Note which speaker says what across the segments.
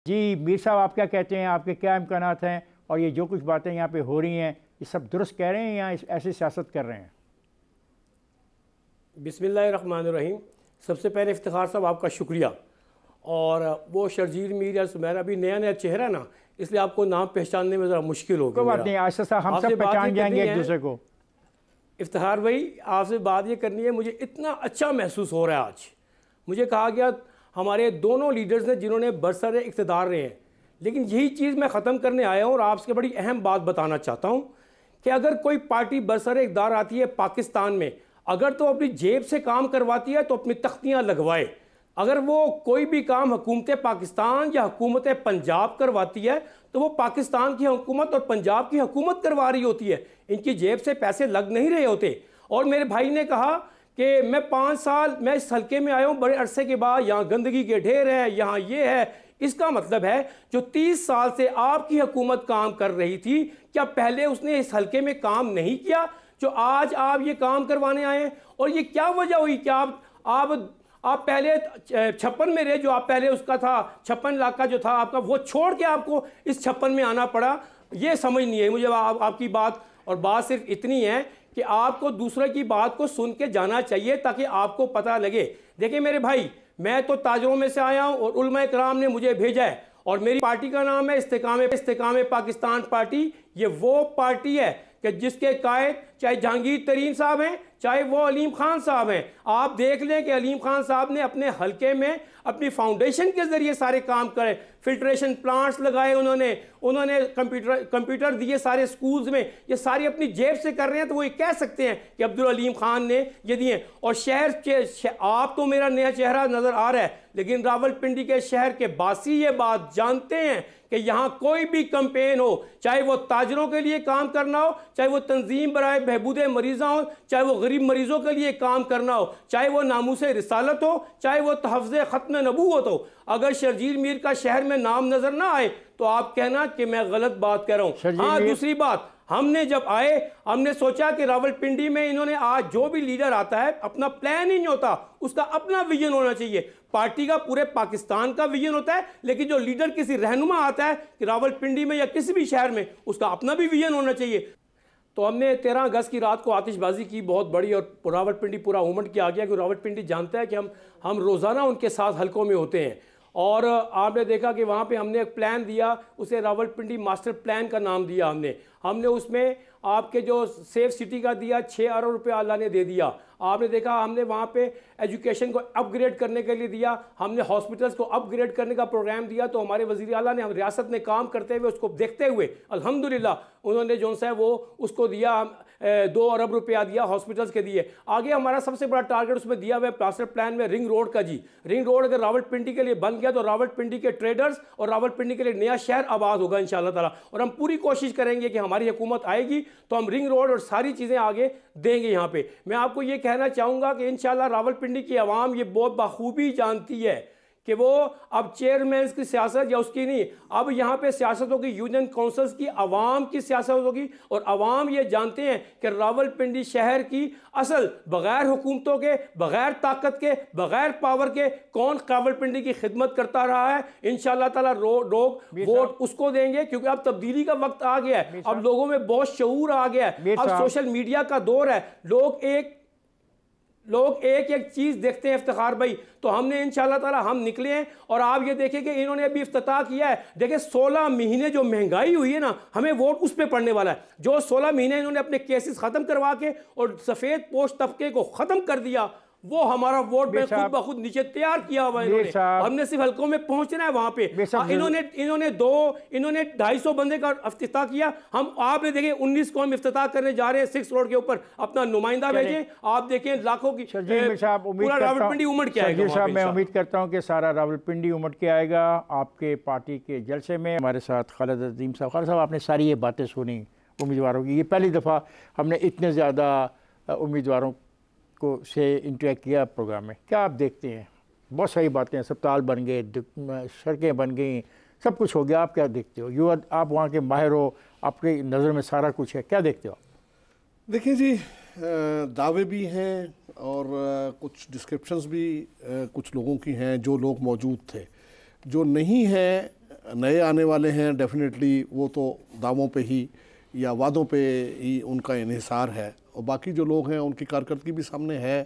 Speaker 1: جی میر صاحب، آپ کیا کہتے ہیں؟ آپ کے کیا امکانات ہیں؟ اور یہ جو کچھ باتیں یہاں پہ ہو رہی ہیں، یہ سب درست کہہ رہے ہیں یا ایسی سیاست کر رہے ہیں؟
Speaker 2: بسم اللہ الرحمن الرحیم۔ سب سے پہلے افتخار صاحب آپ کا شکریہ۔ اور وہ شرجیل میر یا سمیرہ ابھی نیا چہرہ نا، اس لیے آپ کو نام پہچاننے میں ذرا مشکل ہوگی۔
Speaker 1: کوئی بات نہیں، آہستہ آہستہ ہم سب پہچان جائیں گے ایک دوسرے کو۔
Speaker 2: افتخار بھائی، آپ سے بات یہ کرنی ہے، مجھے اتنا اچھا محسوس ہو رہا ہے آج۔ مجھے کہا گیا ہمارے دونوں لیڈرز نے جنہوں نے برسر اقتدار رہے ہیں، لیکن یہی چیز میں ختم کرنے آیا ہوں اور آپ سے بڑی اہم بات بتانا چاہتا ہوں کہ اگر کوئی پارٹی برسر اقتدار آتی ہے پاکستان میں، اگر تو اپنی جیب سے کام کرواتی ہے تو اپنی تختیاں لگوائے۔ اگر وہ کوئی بھی کام حکومت پاکستان یا حکومت پنجاب کرواتی ہے تو وہ پاکستان کی حکومت اور پنجاب کی حکومت کروا رہی ہوتی ہے، ان کی جیب سے پیسے لگ نہیں رہے ہوتے۔ اور میرے بھائی نے کہا کہ میں 5 سال میں اس حلقے میں آیا ہوں، بڑے عرصے کے بعد یہاں گندگی کے ڈھیر ہیں، یہاں یہ ہے۔ اس کا مطلب ہے جو 30 سال سے آپ کی حکومت کام کر رہی تھی، کیا پہلے اس نے اس حلقے میں کام نہیں کیا جو آج آپ یہ کام کروانے آئے ہیں؟ اور یہ کیا وجہ ہوئی کہ آپ پہلے 56 میں رہے، جو آپ پہلے اس کا تھا 56 لاکھ کا جو تھا آپ کا، وہ چھوڑ کے آپ کو اس 56 میں آنا پڑا؟ یہ سمجھ نہیں ہے مجھے آپ کی بات۔ اور بات صرف اتنی ہے کہ آپ کو دوسرے کی بات کو سن کے جانا چاہیے تاکہ آپ کو پتہ لگے۔ دیکھیں میرے بھائی، میں تو تاجروں میں سے آیا ہوں اور علماء کرام نے مجھے بھیجا ہے، اور میری پارٹی کا نام ہے استحکام پاکستان پارٹی۔ یہ وہ پارٹی ہے کہ جس کے قائد چاہے جہانگیر ترین صاحب ہیں، چاہے وہ علیم خان صاحب ہیں۔ آپ دیکھ لیں کہ علیم خان صاحب نے اپنے حلقے میں اپنی فاؤنڈیشن کے ذریعے سارے کام کرے، فلٹریشن پلانٹس لگائے، انہوں نے کمپیوٹر دیے سارے سکولز میں۔ یہ ساری اپنی جیب سے کر رہے ہیں، تو وہ یہ کہہ سکتے ہیں کہ عبدالعلیم خان نے یہ دیے۔ اور آپ تو میرا نیا چہرہ نظر آ رہا ہے، لیکن راولپنڈی کے شہر کے باسی یہ بات جانتے ہیں کہ یہاں کوئی بھی کمپین ہو، چاہے وہ تاجروں کے لیے کام کرنا ہو، چاہے وہ تنظیم برائے بہبود مریضاں ہو، چاہے وہ غریب مریضوں کے لیے کام کرنا ہو، چاہے وہ ناموس رسالت ہو، چاہے وہ تحفظ ختم نبوت ہو، اگر شرجیل میر کا شہر میں نام نظر نہ آئے تو آپ کہنا کہ میں غلط بات کہہ رہا ہوں۔ ہاں، دوسری بات، ہم نے جب آئے ہم نے سوچا کہ راولپنڈی میں انہوں نے آج جو بھی لیڈر آتا ہے اپنا پلان ہی نہیں ہوتا، اس کا اپنا ویژن ہونا چاہیے۔ پارٹی کا پورے پاکستان کا ویژن ہوتا ہے، لیکن جو لیڈر کسی رہنما آتا ہے کہ راولپنڈی میں یا کسی بھی شہر میں، اس کا اپنا بھی ویژن ہونا چاہیے۔ تو ہم نے 13 اگست کی رات کو آتش بازی کی بہت بڑی، اور راولپنڈی پورا اومٹ کیا گیا کہ راولپنڈی جانتا ہے کہ ہم روزانہ ان کے ساتھ حلقوں میں ہوتے ہیں۔ اور آپ نے دیکھا کہ وہاں پہ ہم نے ایک پلان دیا، اسے راولپنڈی ماسٹر پلان کا نام دیا ہم نے اس میں آپ کے جو سیف سٹی کا دیا 6 ارب روپے اللہ نے دے دیا۔ آپ نے دیکھا ہم نے وہاں پہ ایجوکیشن کو اپ گریڈ کرنے کے لیے دیا، ہم نے ہاسپٹلز کو اپ گریڈ کرنے کا پروگرام دیا۔ تو ہمارے وزیر اعلیٰ نے، ہم ریاست نے کام کرتے ہوئے اس کو دیکھتے ہوئے الحمدللہ انہوں نے جو ہے وہ اس کو دیا 2 ارب روپیہ دیا، ہاسپٹلز کے دیے۔ آگے ہمارا سب سے بڑا ٹارگٹ اس میں دیا ہوا ہے پلاسٹر پلان میں رنگ روڈ کا۔ رنگ روڈ اگر راولپنڈی کے لیے بن گیا تو راولپنڈی کے ٹریڈرز اور راولپنڈی کے لیے نیا شہر آباد ہوگا انشاءاللہ تعالیٰ۔ اور ہم پوری کوشش کریں گے کہ ہماری حکومت آئے گی تو ہم رنگ روڈ اور ساری چیزیں آگے دیں گے یہاں پہ۔ میں آپ کو یہ کہنا چاہوں گا کہ انشاءاللہ راولپنڈی کی عوام یہ بہت بخوبی جانتی ہے کہ وہ اب چیئرمینز کی سیاست یا اس کی نہیں، اب یہاں پہ سیاست ہوگی یونین کونسلز کی، عوام کی سیاست ہوگی۔ اور عوام یہ جانتے ہیں کہ راولپنڈی شہر کی اصل بغیر حکومتوں کے، بغیر طاقت کے، بغیر پاور کے کون راولپنڈی کی خدمت کرتا رہا ہے۔ انشاءاللہ تعالیٰ لوگ ووٹ اس کو دیں گے، کیونکہ اب تبدیلی کا وقت آ گیا ہے، اب لوگوں میں بہت شعور آ گیا ہے، اب سوشل میڈیا کا دور ہے، لوگ ایک چیز دیکھتے ہیں افتخار بھائی۔ تو ہم نے انشاءاللہ تعالی ہم نکلے ہیں، اور آپ یہ دیکھیں کہ انہوں نے ابھی افتتاح کیا ہے۔ دیکھیں 16 مہینے جو مہنگائی ہوئی ہے نا، ہمیں ووٹ اس پہ پڑنے والا ہے۔ جو 16 مہینے انہوں نے اپنے کیسز ختم کروا کے اور سفید پوش طبقے کو ختم کر دیا، وہ ہمارا ووٹ میں خود بخود نیچے تیار کیا ہوا انہوں نے۔ ہم نے صرف حلقوں میں پہنچنا ہے وہاں پہ۔ انہوں نے 250 بندے کا افتتاح کیا۔ آپ نے دیکھیں 19 کو ہم افتتاح کرنے جا رہے ہیں 6 روڈ کے اوپر، اپنا نمائندہ بھیجیں، آپ دیکھیں لاکھوں کی پورا راولپنڈی امٹ کے آئے گا۔
Speaker 1: صاحب میں امید کرتا ہوں کہ سارا راولپنڈی امٹ کے آئے گا آپ کے پارٹی کے جلسے میں۔ ہمارے ساتھ خالد عظیم صاحب۔ خالد صاحب، آپ نے ساری یہ باتیں سنی امیدواروں کی، یہ پہلی دفعہ ہم نے اتنے زیادہ امیدواروں کو سے انٹریکٹ کیا پروگرام میں، کیا آپ دیکھتے ہیں؟ بہت ساری باتیں ہیں، اسپتال بن گئے، سڑکیں بن گئیں، سب کچھ ہو گیا، آپ کیا دیکھتے ہو؟ آپ وہاں کے ماہر ہو، آپ کی نظر میں سارا کچھ ہے، کیا دیکھتے ہو؟
Speaker 3: دیکھیں جی، دعوے بھی ہیں اور کچھ ڈسکرپشنز بھی کچھ لوگوں کی ہیں جو لوگ موجود تھے۔ جو نہیں ہیں نئے آنے والے ہیں ڈیفینیٹلی وہ تو دعووں پہ ہی یا وعدوں پہ ہی ان کا انحصار ہے، اور باقی جو لوگ ہیں ان کی کارکردگی بھی سامنے ہے۔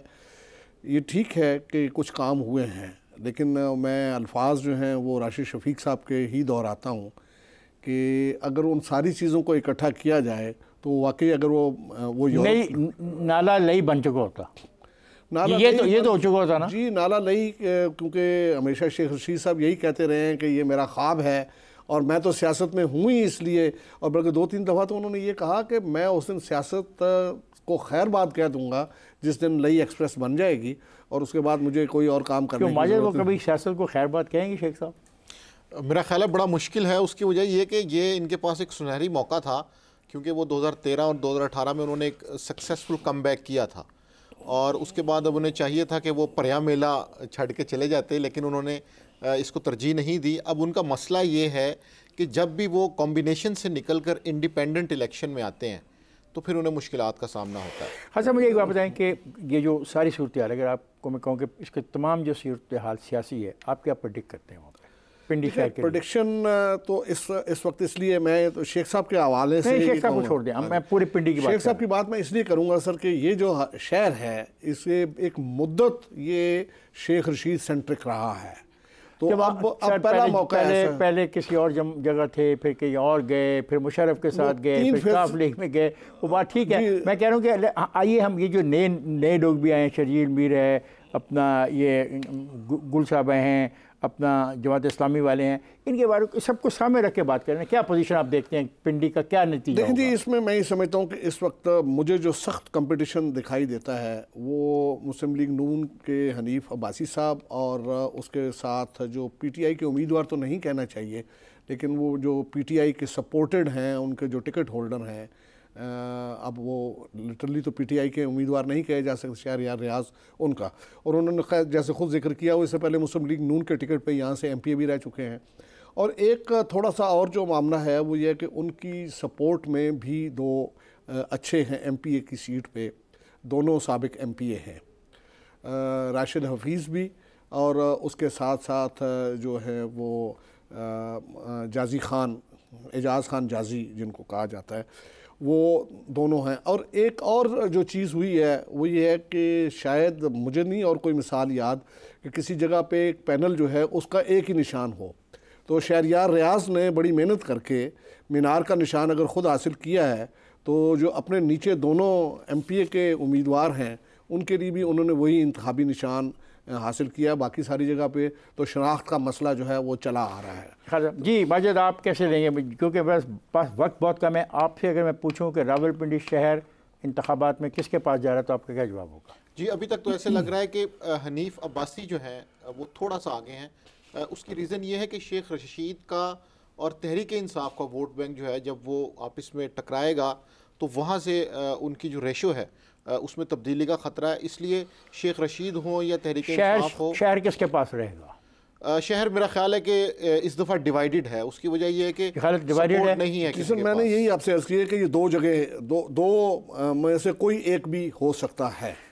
Speaker 3: یہ ٹھیک ہے کہ کچھ کام ہوئے ہیں، لیکن میں الفاظ جو ہیں وہ راشد شفیق صاحب کے ہی دہراتا ہوں کہ اگر ان ساری چیزوں کو اکٹھا کیا جائے تو واقعی اگر وہ
Speaker 1: نالا لئی بن چکا ہوتا، یہ تو ہو چکا ہوتا نا
Speaker 3: جی، نالا لئی، کیونکہ ہمیشہ شیخ رشید صاحب یہی کہتے رہے ہیں کہ یہ میرا خواب ہے اور میں تو سیاست میں ہوں ہی اس لیے، اور بلکہ 2-3 دفعہ تو انہوں نے یہ کہا کہ میں اس دن سیاست کو خیر بات کہہ دوں گا جس دن لئی ایکسپریس بن جائے گی، اور اس کے بعد مجھے کوئی اور کام کرنے کی ضرورت
Speaker 1: ماجد وہ کبھی سیاست کو خیر بات کہیں گے شیخ صاحب؟
Speaker 4: میرا خیال ہے بڑا مشکل ہے۔ اس کی وجہ یہ کہ یہ ان کے پاس ایک سنہری موقع تھا، کیونکہ وہ 2013 اور 2018 میں انہوں نے ایک سکسیسفل کم بیک کیا تھا، اور اس کے بعد اب انہیں چاہیے تھا کہ وہ پریا میلہ چھڑ کے چلے جاتے، لیکن انہوں نے اس کو ترجیح نہیں دی۔ اب ان کا مسئلہ یہ ہے کہ جب بھی وہ کمبینیشن سے نکل کر انڈیپینڈنٹ الیکشن میں آتے ہیں تو پھر انہیں مشکلات کا سامنا ہوتا ہے۔
Speaker 1: حسن مجھے ایک بات بتائیں کہ یہ جو ساری صورتحال، اگر آپ کو میں کہوں کہ اس کے تمام جو صورتحال سیاسی ہے، آپ کیا پریڈکٹ کرتے ہیں وہاں پہ پنڈی شہر کے
Speaker 3: پریڈکشن؟ تو اس وقت اس لیے میں تو شیخ صاحب کے حوالے سے
Speaker 1: شیخ صاحب کو چھوڑ دیں، میں پوری پنڈی کی بات
Speaker 3: شیخ صاحب کی بات میں اس لیے کروں گا سر کہ یہ جو شہر ہے اسے ایک مدت یہ شیخ رشید سینٹرک رہا ہے، تو اب پہلا موقع ہے۔
Speaker 1: پہلے کسی اور جگہ تھے، پھر کہیں اور گئے، پھر مشرف کے ساتھ گئے، پھر کاف لیگ میں گئے، وہ بات ٹھیک ہے۔ میں کہہ رہا ہوں کہ آئیے ہم یہ جو نئے لوگ بھی آئے ہیں، شرجیل میر ہے، اپنا یہ گل صاحب ہیں، اپنا جماعت اسلامی والے ہیں، ان کے بارے سب کو سامنے رکھ کے بات کریں، کیا پوزیشن آپ دیکھتے ہیں پنڈی کا، کیا نتیجہ
Speaker 3: دیکھیں جی، اس میں یہ سمجھتا ہوں کہ اس وقت مجھے جو سخت کمپٹیشن دکھائی دیتا ہے وہ مسلم لیگ نون کے حنیف عباسی صاحب، اور اس کے ساتھ جو پی ٹی آئی کے امیدوار تو نہیں کہنا چاہیے، لیکن وہ جو پی ٹی آئی کے سپورٹڈ ہیں، ان کے جو ٹکٹ ہولڈر ہیں، اب وہ لٹرلی تو پی ٹی آئی کے امیدوار نہیں کہے جا سکتے، شہریار ریاض ان کا، اور انہوں نے جیسے خود ذکر کیا وہ اس سے پہلے مسلم لیگ نون کے ٹکٹ پہ یہاں سے ایم پی اے بھی رہ چکے ہیں۔ اور ایک تھوڑا سا اور جو معاملہ ہے وہ یہ کہ ان کی سپورٹ میں بھی دو اچھے ہیں ایم پی اے کی سیٹ پہ، دونوں سابق ایم پی اے ہیں، راشد حفیظ بھی، اور اس کے ساتھ ساتھ جو ہے وہ جازی خان، اعجاز خان جازی جن کو کہا جاتا ہے، وہ دونوں ہیں۔ اور ایک اور جو چیز ہوئی ہے وہ یہ ہے کہ شاید مجھے نہیں اور کوئی مثال یاد کہ کسی جگہ پہ ایک پینل جو ہے اس کا ایک ہی نشان ہو، تو شہریار ریاض نے بڑی محنت کر کے مینار کا نشان اگر خود حاصل کیا ہے، تو جو اپنے نیچے دونوں ایم پی اے کے امیدوار ہیں ان کے لیے بھی انہوں نے وہی انتخابی نشان حاصل کیا۔ باقی ساری جگہ پہ تو شناخت کا مسئلہ جو ہے وہ چلا آ رہا ہے۔
Speaker 1: جی ماجد، آپ کیسے لیں گے، کیونکہ بس پاس وقت بہت کم ہے، آپ سے اگر میں پوچھوں کہ راولپنڈی شہر انتخابات میں کس کے پاس جا رہا ہے تو آپ کا کیا جواب ہوگا؟
Speaker 4: جی ابھی تک تو ایسے لگ رہا ہے کہ حنیف عباسی جو ہیں وہ تھوڑا سا آگے ہیں۔ اس کی ریزن یہ ہے کہ شیخ رشید کا اور تحریک انصاف کا ووٹ بینک جو ہے جب وہ آپس میں ٹکرائے گا تو وہاں سے ان کی جو ریشو ہے اس میں تبدیلی کا خطرہ ہے، اس لیے شیخ رشید ہوں یا تحریک انصاف ہو،
Speaker 1: شہر کس کے پاس رہے گا؟
Speaker 4: شہر میرا خیال ہے کہ اس دفعہ ڈیوائیڈڈ ہے۔ اس کی وجہ یہ ہے کہ
Speaker 1: ڈیوائیڈڈ ہے
Speaker 4: نہیں ہے کسی کے
Speaker 3: میں نے
Speaker 4: پاس۔
Speaker 3: یہی آپ سے عرض کی ہے کہ یہ دو جگہ دو میں سے کوئی ایک بھی ہو سکتا ہے۔